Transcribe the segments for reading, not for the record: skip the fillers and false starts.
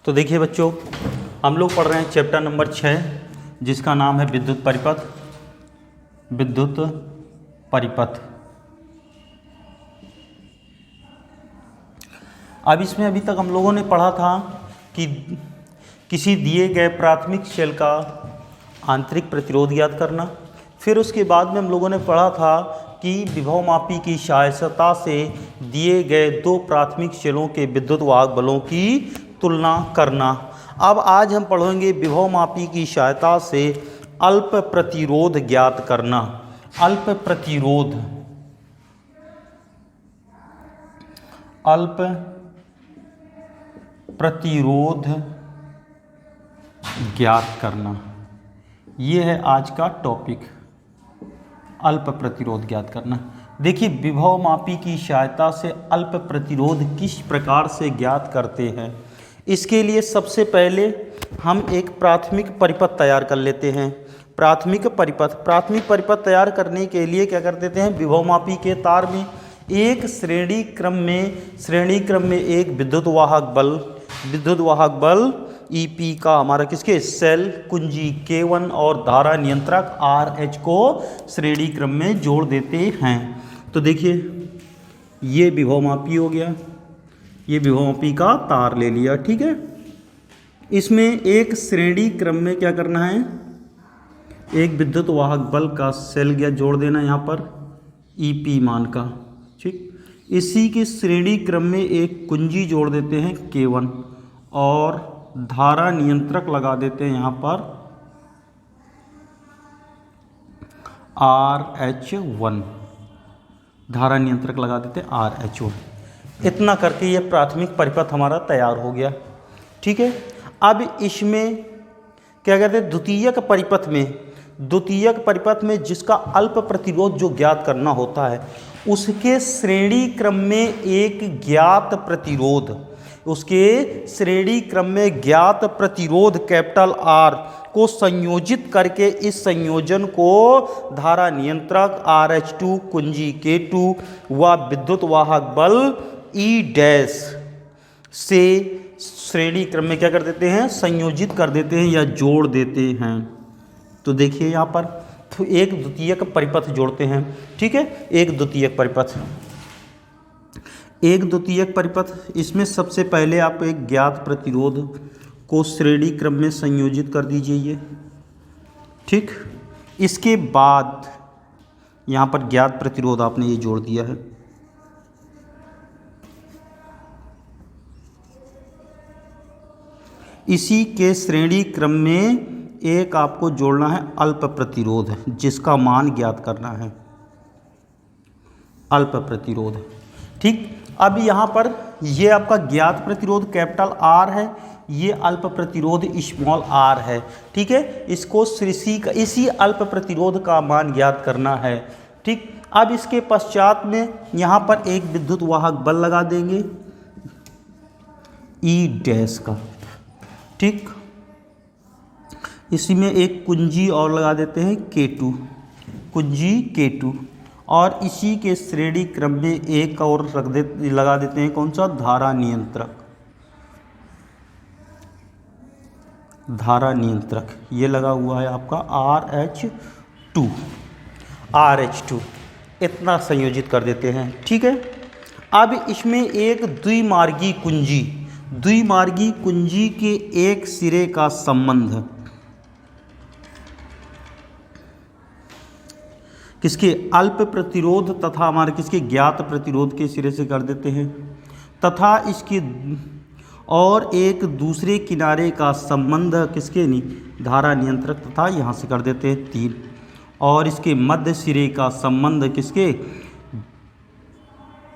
तो देखिए बच्चों, हम लोग पढ़ रहे हैं चैप्टर नंबर 6 जिसका नाम है विद्युत परिपथ। विद्युत परिपथ। अब इसमें अभी तक हम लोगों ने पढ़ा था कि किसी दिए गए प्राथमिक शेल का आंतरिक प्रतिरोध ज्ञात करना। फिर उसके बाद में हम लोगों ने पढ़ा था कि विभवमापी की सहायता से दिए गए दो प्राथमिक शेलों के विद्युत वाहक बलों की तुलना करना। अब आज हम पढ़ेंगे विभवमापी की सहायता से अल्प प्रतिरोध ज्ञात करना। अल्प प्रतिरोध, अल्प प्रतिरोध ज्ञात करना, ये है आज का टॉपिक, अल्प प्रतिरोध ज्ञात करना। देखिए, विभवमापी की सहायता से अल्प प्रतिरोध किस प्रकार से ज्ञात करते हैं। इसके लिए सबसे पहले हम एक प्राथमिक परिपथ तैयार कर लेते हैं। प्राथमिक परिपथ तैयार करने के लिए क्या कर देते हैं, विभवमापी के तार में एक श्रेणी क्रम में एक विद्युत वाहक बल EP का हमारा किसके सेल कुंजी K1 और धारा नियंत्रक RH को श्रेणी क्रम में जोड़ देते हैं। तो देखिए, ये विभवमापी हो गया, ये विभवमापी का तार ले लिया, ठीक है। इसमें एक श्रेणी क्रम में क्या करना है, एक विद्युत वाहक बल का सेल गया जोड़ देना यहाँ पर EP मान का, ठीक। इसी के श्रेणी क्रम में एक कुंजी जोड़ देते हैं K1 और धारा नियंत्रक लगा देते हैं यहाँ पर RH1, धारा नियंत्रक लगा देते हैं RH1। इतना करके ये प्राथमिक परिपथ हमारा तैयार हो गया, ठीक है। अब इसमें क्या कहते हैं, द्वितीयक परिपथ में जिसका अल्प प्रतिरोध जो ज्ञात करना होता है, उसके श्रेणी क्रम में एक ज्ञात प्रतिरोध, उसके श्रेणी क्रम में ज्ञात प्रतिरोध कैपिटल R को संयोजित करके इस संयोजन को धारा नियंत्रक RH2 कुंजी K2 व विद्युत वाहक बल E' से श्रेणी क्रम में क्या कर देते हैं, संयोजित कर देते हैं या जोड़ देते हैं। तो देखिए यहाँ पर तो एक द्वितीयक परिपथ जोड़ते हैं, ठीक है। एक द्वितीयक परिपथ, इसमें सबसे पहले आप एक ज्ञात प्रतिरोध को श्रेणी क्रम में संयोजित कर दीजिए ये, ठीक। इसके बाद यहाँ पर ज्ञात प्रतिरोध आपने ये जोड़ दिया है। इसी के श्रेणी क्रम में एक आपको जोड़ना है अल्प प्रतिरोध, जिसका मान ज्ञात करना है, अल्प प्रतिरोध, ठीक। अब यहाँ पर ये आपका ज्ञात प्रतिरोध कैपिटल R है, ये अल्प प्रतिरोध स्मॉल r है, ठीक है। इसको इसी अल्प प्रतिरोध का मान ज्ञात करना है, ठीक। अब इसके पश्चात में यहाँ पर एक विद्युत वाहक बल लगा देंगे E' का, ठीक। इसी में एक कुंजी और लगा देते हैं K2, कुंजी K2, और इसी के श्रेणी क्रम में एक और लगा देते हैं कौन सा, धारा नियंत्रक, ये लगा हुआ है आपका RH2, इतना संयोजित कर देते हैं, ठीक है। अब इसमें एक द्विमार्गी कुंजी के एक सिरे का संबंध किसके अल्प प्रतिरोध तथा हमारे किसके ज्ञात प्रतिरोध के सिरे से कर देते हैं, तथा इसके और एक दूसरे किनारे का संबंध किसके धारा नियंत्रक तथा यहाँ से कर देते हैं 3, और इसके मध्य सिरे का संबंध किसके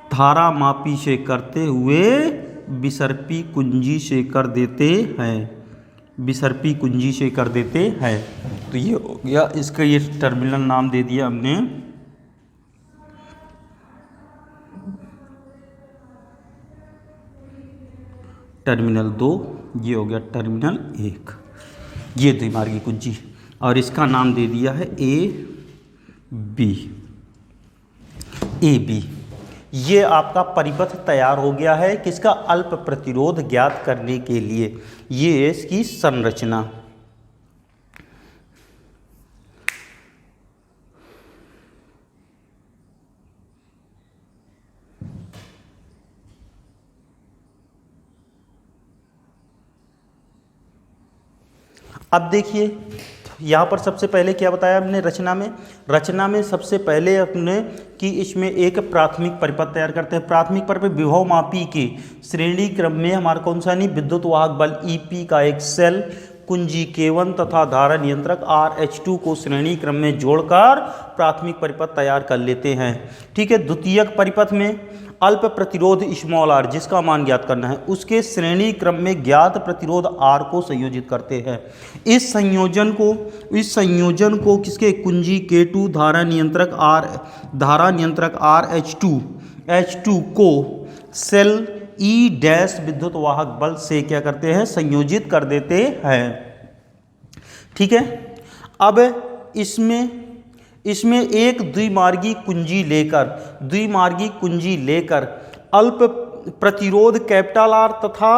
धारा मापी से करते हुए विसर्पी कुंजी से कर देते हैं, तो ये हो गया, इसका ये टर्मिनल नाम दे दिया हमने टर्मिनल 2, ये हो गया टर्मिनल 1, ये द्विमार्गी कुंजी, और इसका नाम दे दिया है AB। ये आपका परिपथ तैयार हो गया है किसका, अल्प प्रतिरोध ज्ञात करने के लिए। ये है इसकी संरचना। अब देखिए यहाँ पर सबसे पहले क्या बताया हमने रचना में सबसे पहले अपने कि इसमें एक प्राथमिक परिपथ तैयार करते हैं। प्राथमिक परिपथ विभव मापी के श्रेणी क्रम में हमारा कौन सा नहीं, विद्युत वाहक बल EP का एक सेल, कुंजी K1 तथा धारा नियंत्रक RH2 को श्रेणी क्रम में जोड़कर प्राथमिक परिपथ तैयार कर लेते हैं। ठीक है। द्वितीयक परिपथ में अल्प प्रतिरोध r जिसका मान ज्ञात करना है, उसके श्रेणी क्रम में ज्ञात प्रतिरोध R को संयोजित करते हैं। इस संयोजन को किसके, कुंजी K2 धारा नियंत्रक RH2 को सेल E' विद्युत वाहक बल से क्या करते हैं, संयोजित कर देते हैं। ठीक है। अब इसमें एक द्विमार्गी कुंजी लेकर अल्प प्रतिरोध R तथा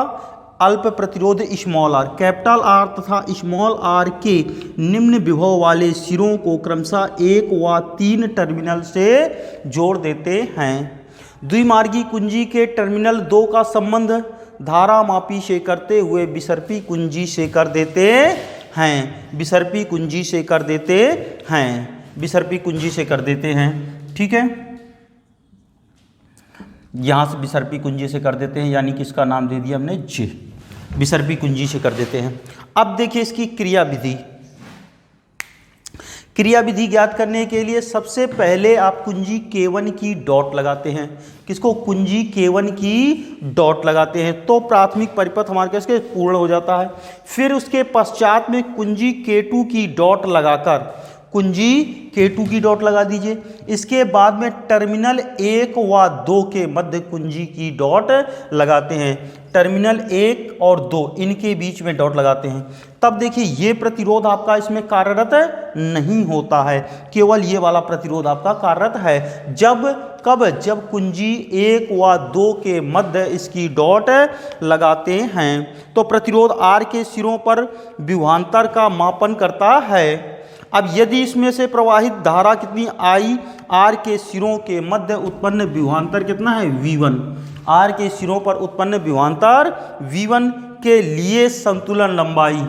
अल्प प्रतिरोध r, कैपिटल R तथा स्मॉल r के निम्न विभव वाले सिरों को क्रमशः 1 व 3 टर्मिनल से जोड़ देते हैं। द्विमार्गी कुंजी के टर्मिनल 2 का संबंध धारा मापी से करते हुए विसर्पी कुंजी से कर देते हैं। ठीक है। यहां से विसर्पी कुंजी से कर देते हैं, यानी कि इसका नाम दे दिया हमने J, विसर्पी कुंजी से कर देते हैं। अब देखिए इसकी क्रिया विधि ज्ञात करने के लिए सबसे पहले आप कुंजी K1 की डॉट लगाते हैं। किसको, कुंजी K1 की डॉट लगाते हैं तो प्राथमिक परिपथ हमारे कैसे पूर्ण हो जाता है। फिर उसके पश्चात में कुंजी K2 की डॉट लगा दीजिए। इसके बाद में टर्मिनल 1 व 2 के मध्य कुंजी की डॉट लगाते हैं। टर्मिनल 1 और 2 इनके बीच में डॉट लगाते हैं। तब देखिए ये प्रतिरोध आपका इसमें कार्यरत नहीं होता है, केवल ये वाला प्रतिरोध आपका कार्यरत है। जब कुंजी 1 व 2 के मध्य इसकी डॉट लगाते हैं तो प्रतिरोध R के सिरों पर विभवांतर का मापन करता है। अब यदि इसमें से प्रवाहित धारा कितनी I, R के सिरों के मध्य उत्पन्न विभवांतर कितना है, V1। R के सिरों पर उत्पन्न विभवांतर V1 के लिए संतुलन लंबाई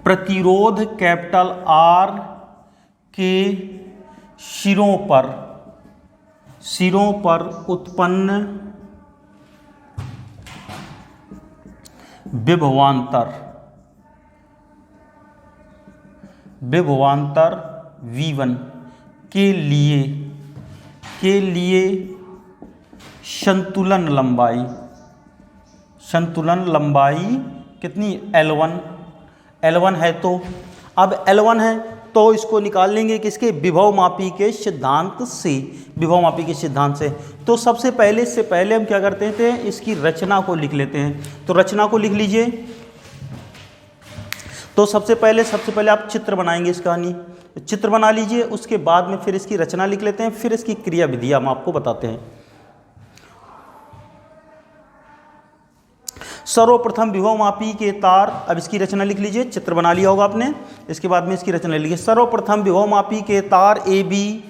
प्रतिरोध कैपिटल R के सिरों पर उत्पन्न विभवांतर V1 के लिए संतुलन लंबाई कितनी, L1 है। तो अब L1 है तो इसको निकाल लेंगे किसके, विभव मापी के सिद्धांत से। तो सबसे पहले हम क्या करते थे, इसकी रचना को लिख लेते हैं। तो रचना को लिख लीजिए। तो सबसे पहले आप चित्र बनाएंगे, इसका चित्र बना लीजिए। उसके बाद में फिर इसकी रचना लिख लेते हैं, फिर इसकी क्रिया विधि हम आपको बताते हैं। सर्वप्रथम विभव मापी के तार, अब इसकी रचना लिख लीजिए, चित्र बना लिया होगा आपने। इसके बाद में इसकी रचना लिखिए। सर्वप्रथम विभव मापी के तार AB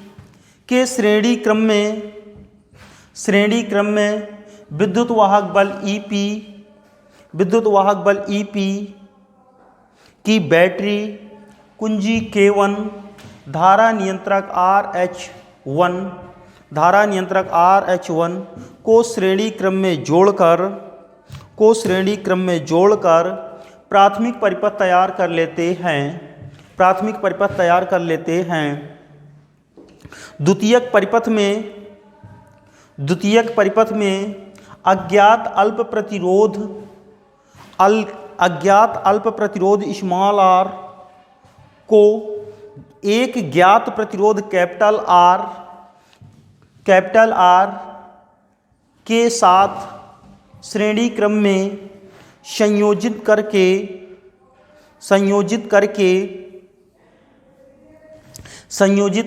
के श्रेणी क्रम में विद्युत वाहक बल EP की बैटरी कुंजी K1 धारा नियंत्रक RH1 को श्रेणी क्रम में जोड़कर प्राथमिक परिपथ तैयार कर लेते हैं। द्वितीयक परिपथ में अज्ञात अल्प प्रतिरोध स्मॉल r को एक ज्ञात प्रतिरोध कैपिटल R के साथ श्रेणी क्रम में संयोजित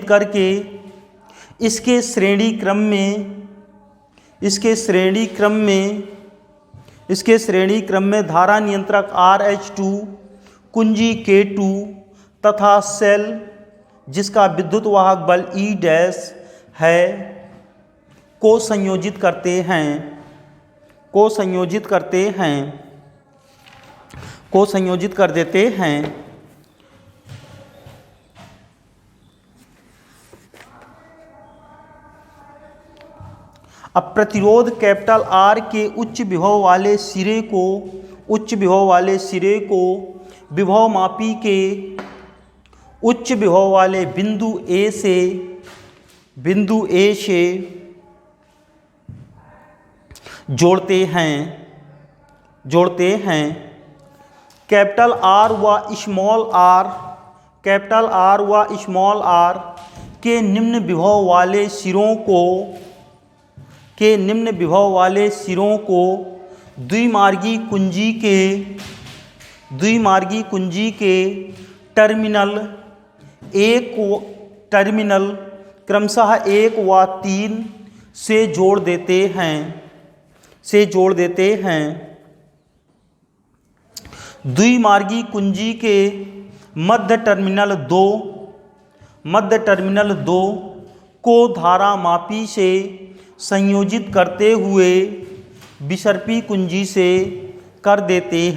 करके इसके श्रेणी क्रम में धारा नियंत्रक RH2, कुंजी K2 तथा सेल जिसका विद्युत वाहक बल E' है को संयोजित कर देते हैं। अब प्रतिरोध कैपिटल R के उच्च विभव वाले सिरे को विभवमापी के उच्च विभव वाले बिंदु A से जोड़ते हैं। कैपिटल R व स्मॉल r के निम्न विभव वाले सिरों को द्विमार्गी कुंजी के टर्मिनल क्रमशः 1 व 3 से जोड़ देते हैं। द्विमार्गी कुंजी के मध्य टर्मिनल 2 को धारा मापी से संयोजित करते हुए विसर्पी कुंजी से कर देते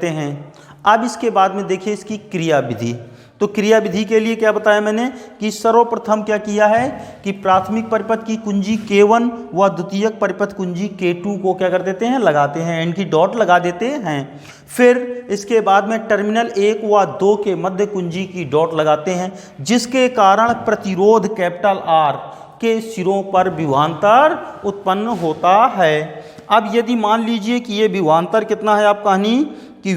हैं। अब इसके बाद में देखिए इसकी क्रियाविधि। तो क्रियाविधि के लिए क्या बताया मैंने कि सर्वप्रथम क्या किया है कि प्राथमिक परिपथ की कुंजी K1 व द्वितीयक परिपथ कुंजी K2 को क्या कर देते हैं, लगाते हैं, एंटी डॉट लगा देते हैं। फिर इसके बाद में टर्मिनल 1 व 2 के मध्य कुंजी की डॉट लगाते हैं, जिसके कारण प्रतिरोध कैपिटल R के सिरों पर विभवांतर उत्पन्न होता है। अब यदि मान लीजिए कि ये विभवांतर कितना है, आप कहानी कि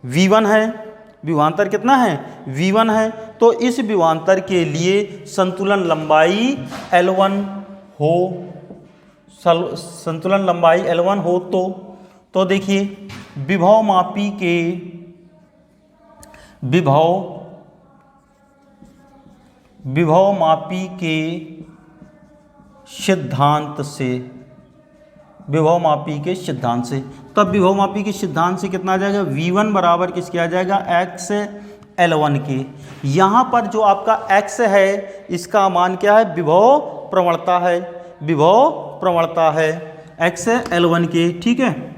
V1 है, विभवांतर कितना है V1 है, तो इस विभवांतर के लिए संतुलन लंबाई L1 हो तो देखिए विभवमापी के सिद्धांत से तब विभवमापी के सिद्धांत से कितना आ जाएगा, V1 बराबर किसके आ जाएगा, x L1 के। यहाँ पर जो आपका x है इसका मान क्या है, विभव प्रवणता है x L1 के, ठीक है।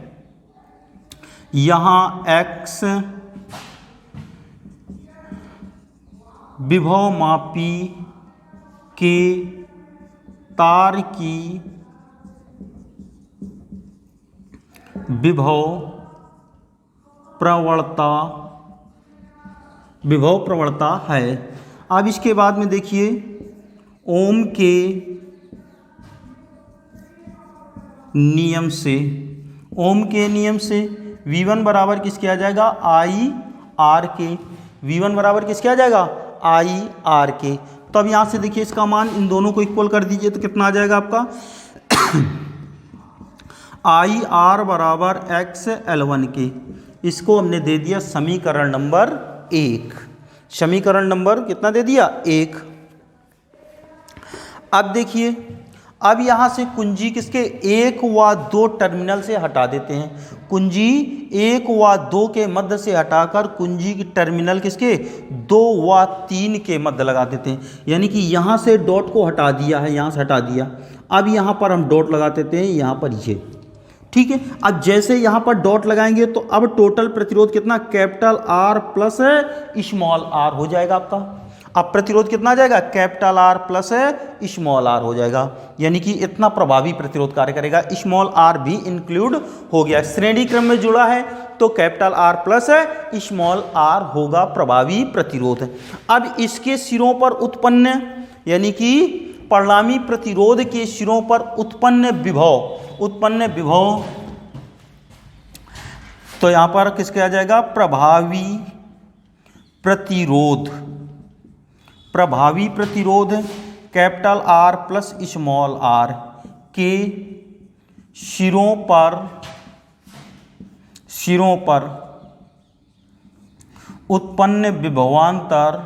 यहाँ x विभवमापी के तार की विभव प्रवणता है। अब इसके बाद में देखिए ओम के नियम से V1 बराबर किसके आ जाएगा, IR के। V1 बराबर किसके आ जाएगा, IR के। तो अब यहाँ से देखिए इसका मान इन दोनों को इक्वल कर दीजिए तो कितना आ जाएगा आपका IR बराबर x L1 के। इसको हमने दे दिया समीकरण नंबर 1। समीकरण नंबर कितना दे दिया, 1। अब देखिए, अब यहाँ से कुंजी किसके 1 व 2 टर्मिनल से हटा देते हैं। कुंजी 1 व 2 के मध्य से हटाकर कुंजी की टर्मिनल किसके 2 व 3 के मध्य लगा देते हैं। यानी कि यहाँ से डॉट को हटा दिया है, यहाँ से हटा दिया। अब यहाँ पर हम डॉट लगा देते हैं, यहाँ पर ये, ठीक है। अब जैसे यहाँ पर डॉट लगाएंगे तो अब टोटल प्रतिरोध कितना, capital R plus small r हो जाएगा आपका। अब प्रतिरोध कितना आ जाएगा, capital R plus small r हो जाएगा। यानी कि इतना प्रभावी प्रतिरोध कार्य करेगा। स्मॉल r भी इंक्लूड हो गया, श्रेणी क्रम में जुड़ा है तो capital R plus small r होगा प्रभावी प्रतिरोध। अब इसके सिरों पर उत्पन्न, यानी कि परिणामी प्रतिरोध के सिरों पर उत्पन्न विभव, तो यहां पर किसके आ जाएगा, प्रभावी प्रतिरोध capital R plus small r के सिरों पर उत्पन्न विभवांतर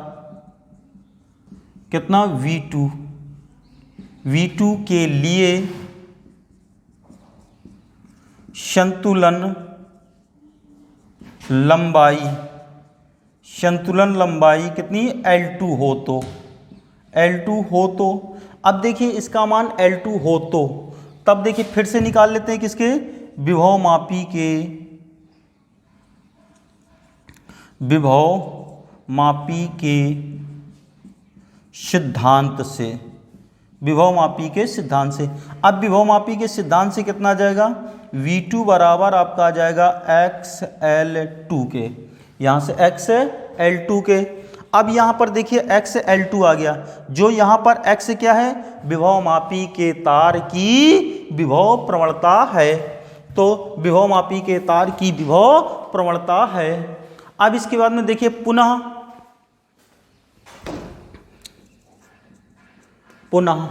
कितना V2, V2 के लिए संतुलन लंबाई कितनी L2 हो तो अब देखिए इसका मान L2 हो तो तब देखिए फिर से निकाल लेते हैं किसके, विभव मापी के सिद्धांत से, विभव मापी के सिद्धांत से। अब विभव मापी के सिद्धांत से कितना आ जाएगा, V2 बराबर आपका आ जाएगा XL2 के, यहाँ से XL2 के। अब यहाँ पर देखिए XL2 आ गया, जो यहाँ पर X क्या है, विभव मापी के तार की विभव प्रवणता है, तो विभव मापी के तार की विभव प्रवणता है। अब इसके बाद में देखिए पुनः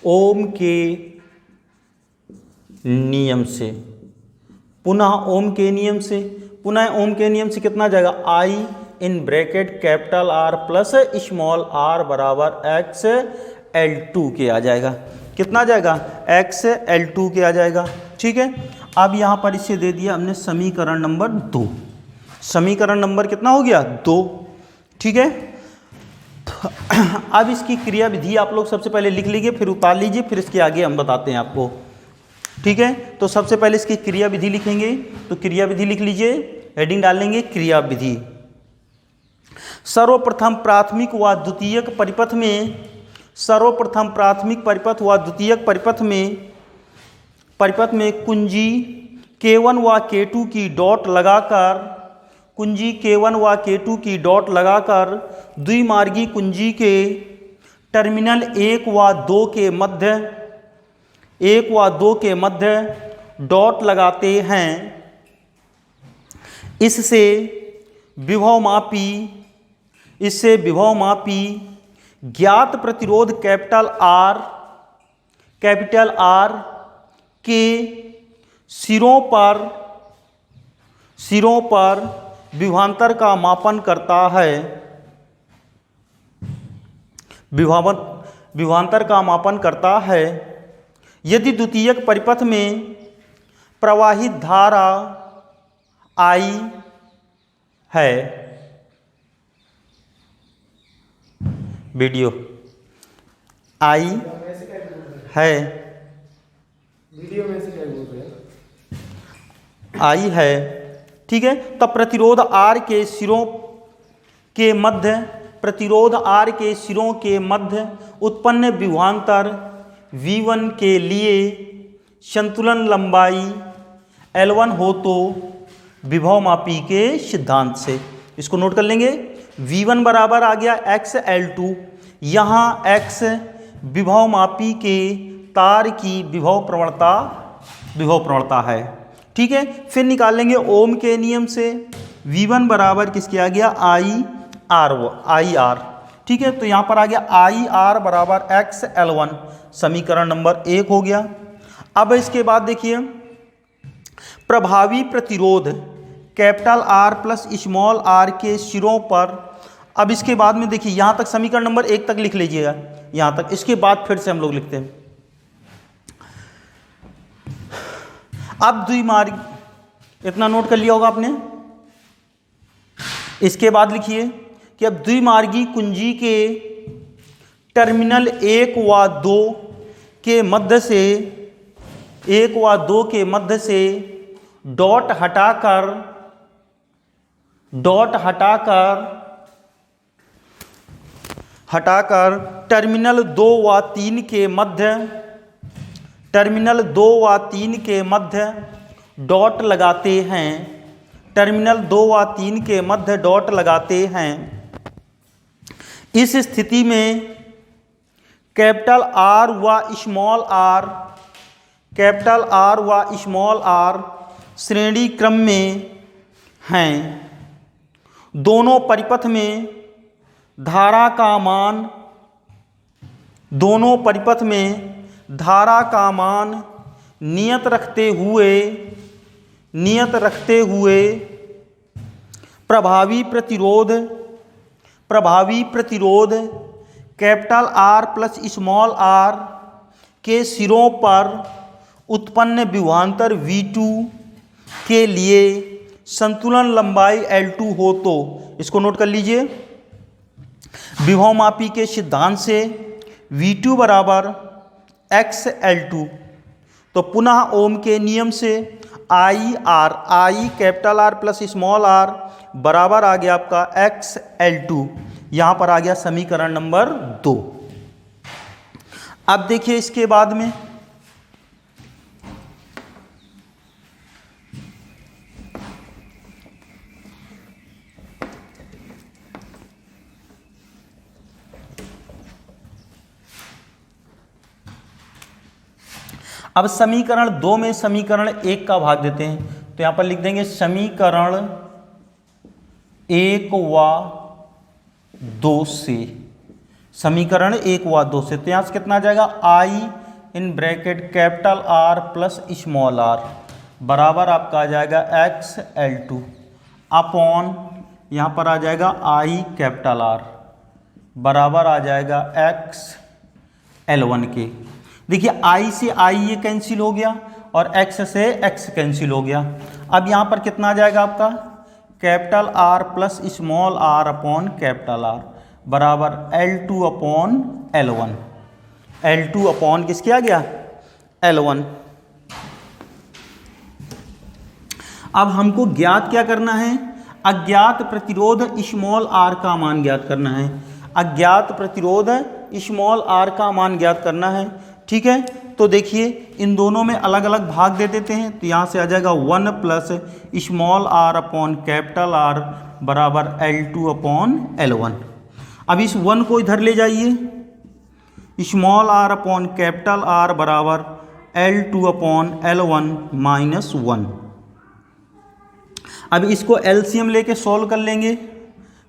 ओम के नियम से, पुनः ओम के नियम से कितना जाएगा, I in bracket capital R plus small r बराबर XL2 के आ जाएगा। कितना आ जाएगा, XL2 के आ जाएगा। ठीक है, अब यहाँ पर इसे दे दिया हमने समीकरण नंबर 2, समीकरण नंबर कितना हो गया, 2। ठीक है, अब इसकी क्रिया विधि आप लोग सबसे पहले लिख लीजिए, फिर उतार लीजिए, फिर इसके आगे हम बताते हैं आपको। ठीक है, तो सबसे पहले इसकी क्रिया विधि लिखेंगे, तो क्रिया विधि लिख लीजिए, हेडिंग डाल लेंगे क्रिया विधि। सर्वप्रथम प्राथमिक व द्वितीयक परिपथ में, सर्वप्रथम प्राथमिक परिपथ व द्वितीयक परिपथ में कुंजी K1 व K2 की डॉट लगाकर, कुंजी K1 व K2 की डॉट लगाकर द्विमार्गी कुंजी के टर्मिनल 1 व 2 के मध्य डॉट लगाते हैं। इससे विभव मापी ज्ञात प्रतिरोध कैपिटल R के सिरों पर विभवांतर का मापन करता है, विभवांतर का मापन करता है। यदि द्वितीयक परिपथ में प्रवाहित धारा I है, वीडियो I है, वीडियो में से क्या बोल रहे हैं, I है। ठीक है, तब प्रतिरोध R के सिरों के मध्य, प्रतिरोध R के सिरों के मध्य उत्पन्न विभवांतर V1 के लिए संतुलन लंबाई L1 हो तो विभव मापी के सिद्धांत से, इसको नोट कर लेंगे। V1 बराबर आ गया XL2, यहाँ X विभव मापी के तार की विभव प्रवणता है। ठीक है, फिर निकाल लेंगे ओम के नियम से, V1 बराबर किसके आ गया, IR। ठीक है, तो यहाँ पर आ गया IR बराबर XL1, समीकरण नंबर 1 हो गया। अब इसके बाद देखिए प्रभावी प्रतिरोध capital R plus small r के सिरों पर। अब इसके बाद में देखिए यहाँ तक समीकरण नंबर 1 तक लिख लीजिएगा, यहाँ तक। इसके बाद फिर से हम लोग लिखते हैं। अब द्विमार्ग, इतना नोट कर लिया होगा आपने। इसके बाद लिखिए कि अब द्विमार्गी कुंजी के टर्मिनल 1 व 2 के मध्य से डॉट हटाकर टर्मिनल 2 व 3 के मध्य डॉट लगाते हैं, टर्मिनल 2 व 3 के मध्य डॉट लगाते हैं। इस स्थिति में कैपिटल R व स्मॉल r श्रेणी क्रम में हैं। दोनों परिपथ में धारा का मान नियत रखते हुए प्रभावी प्रतिरोध capital R plus small R के सिरों पर उत्पन्न विभवांतर V2 के लिए संतुलन लंबाई L2 हो तो, इसको नोट कर लीजिए, विभवमापी के सिद्धांत से V2 बराबर XL2, तो पुनः ओम के नियम से I capital R plus small R बराबर आ गया आपका XL2। यहां पर आ गया समीकरण नंबर 2। अब देखिए इसके बाद में अब समीकरण 2 में समीकरण 1 का भाग देते हैं, तो यहां पर लिख देंगे समीकरण 1 व 2 से, समीकरण 1 व 2 से, तो यहां से कितना आ जाएगा I in bracket capital R plus small r बराबर आपका आ जाएगा XL2 अपॉन यहां पर आ जाएगा I कैपिटल R बराबर आ जाएगा XL1 के। देखिए I से I ये कैंसिल हो गया और X से X कैंसिल हो गया। अब यहाँ पर कितना आ जाएगा आपका capital R plus small r upon capital R बराबर L2 upon L1, L2 upon किसके आ गया L1। अब हमको ज्ञात क्या करना है, अज्ञात प्रतिरोध स्मॉल r का मान ज्ञात करना है, अज्ञात प्रतिरोध स्मॉल r का मान ज्ञात करना है। ठीक है, तो देखिए इन दोनों में अलग अलग भाग दे देते हैं, तो यहाँ से आ जाएगा 1 plus small r upon capital R बराबर L2 अपॉन L1। अब इस 1 को इधर ले जाइए, small r upon capital R बराबर L2 अपॉन L1 माइनस 1। अब इसको LCM लेके सॉल्व कर लेंगे,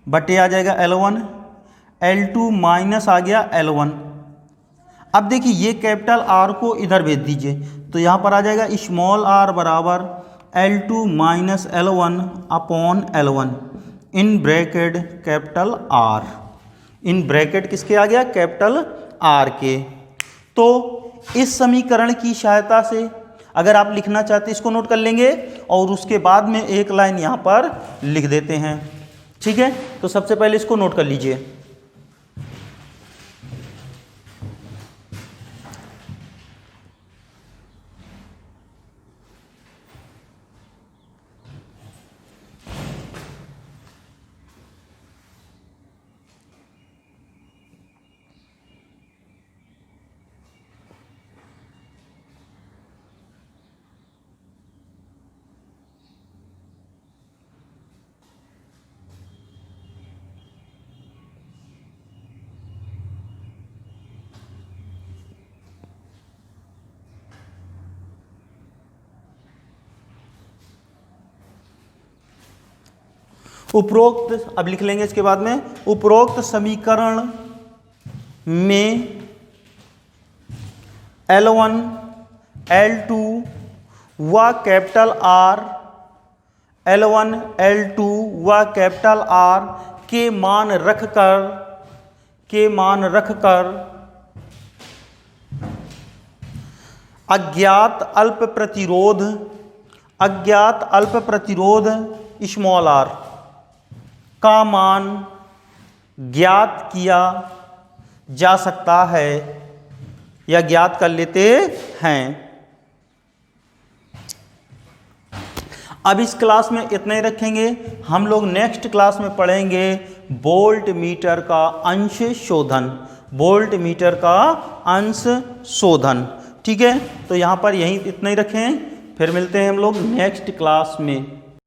बटे आ जाएगा L1, L2 माइनस आ गया L1। अब देखिए ये कैपिटल R को इधर भेज दीजिए, तो यहाँ पर आ जाएगा स्मॉल r बराबर L2 minus L1 upon L1 in bracket capital R, in bracket किसके आ गया कैपिटल R के। तो इस समीकरण की सहायता से अगर आप लिखना चाहते हैं इसको नोट कर लेंगे और उसके बाद में एक लाइन यहाँ पर लिख देते हैं। ठीक है, तो सबसे पहले इसको नोट कर लीजिए। उपरोक्त, अब लिख लेंगे इसके बाद में, उपरोक्त समीकरण में L1 L2 व कैपिटल R, L1 L2 व कैपिटल R के मान रखकर अज्ञात अल्प प्रतिरोध स्मॉल r का मान ज्ञात किया जा सकता है या ज्ञात कर लेते हैं। अब इस क्लास में इतना ही रखेंगे, हम लोग नेक्स्ट क्लास में पढ़ेंगे वोल्ट मीटर का अंश शोधन, वोल्ट मीटर का अंश शोधन। ठीक है, तो यहाँ पर यहीं इतना ही रखें, फिर मिलते हैं हम लोग नेक्स्ट क्लास में।